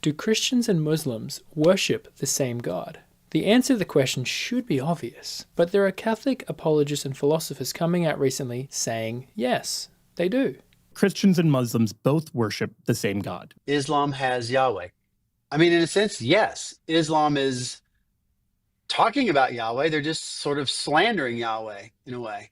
Do Christians and Muslims worship the same God? The answer to the question should be obvious, but there are Catholic apologists and philosophers coming out recently saying yes, they do. Christians and Muslims both worship the same God. Islam has Yahweh. I mean, in a sense, yes. Islam is talking about Yahweh. They're just sort of slandering Yahweh in a way.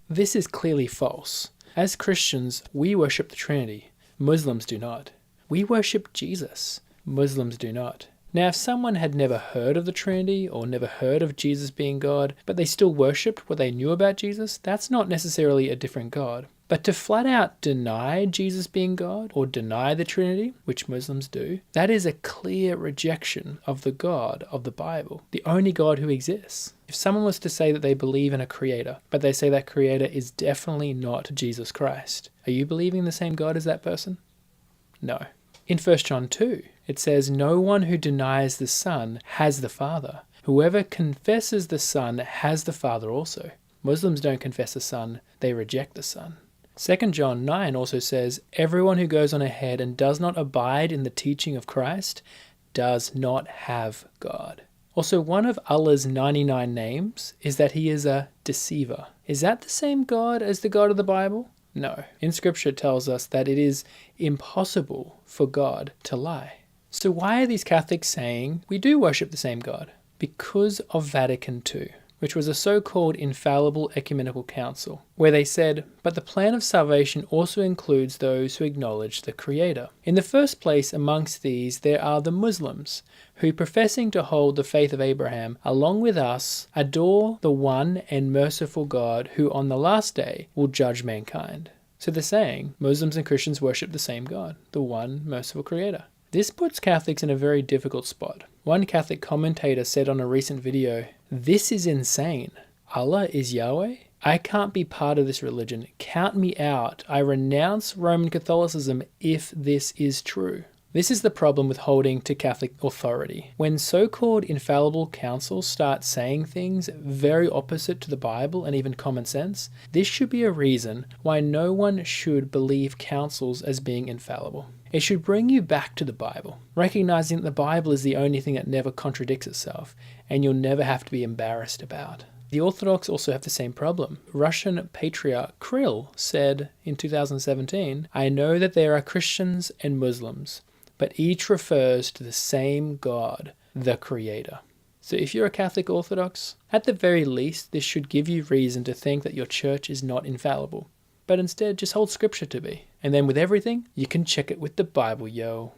This is clearly false. As Christians, we worship the Trinity. Muslims do not. We worship Jesus. Muslims do not. Now, if someone had never heard of the Trinity or never heard of Jesus being God, but they still worshipped what they knew about Jesus, that's not necessarily a different God. But to flat out deny Jesus being God or deny the Trinity, which Muslims do, that is a clear rejection of the God of the Bible, the only God who exists. If someone was to say that they believe in a creator, but they say that creator is definitely not Jesus Christ, are you believing the same God as that person? No. In 1 John 2, it says, "No one who denies the Son has the Father. Whoever confesses the Son has the Father also." Muslims don't confess the Son, they reject the Son. 2 John 9 also says, "Everyone who goes on ahead and does not abide in the teaching of Christ does not have God." Also, one of Allah's 99 names is that he is a deceiver. Is that the same God as the God of the Bible? No. In Scripture it tells us that it is impossible for God to lie. So why are these Catholics saying we do worship the same God? Because of Vatican II, which was a so-called infallible ecumenical council, where they said, but the plan of salvation also includes those who acknowledge the Creator. In the first place amongst these there are the Muslims, who professing to hold the faith of Abraham, along with us, adore the one and merciful God who on the last day will judge mankind. So they're saying Muslims and Christians worship the same God, the one merciful Creator. This puts Catholics in a very difficult spot. One Catholic commentator said on a recent video, "This is insane. Allah is Yahweh? I can't be part of this religion. Count me out. I renounce Roman Catholicism if this is true." This is the problem with holding to Catholic authority. When so-called infallible councils start saying things very opposite to the Bible and even common sense, this should be a reason why no one should believe councils as being infallible. It should bring you back to the Bible, recognizing that the Bible is the only thing that never contradicts itself, and you'll never have to be embarrassed about. The Orthodox also have the same problem. Russian Patriarch Kirill said in 2017, "I know that there are Christians and Muslims, but each refers to the same God, the Creator." So if you're a Catholic Orthodox, at the very least, this should give you reason to think that your church is not infallible, but instead just hold Scripture to be. And then with everything, you can check it with the Bible, yo.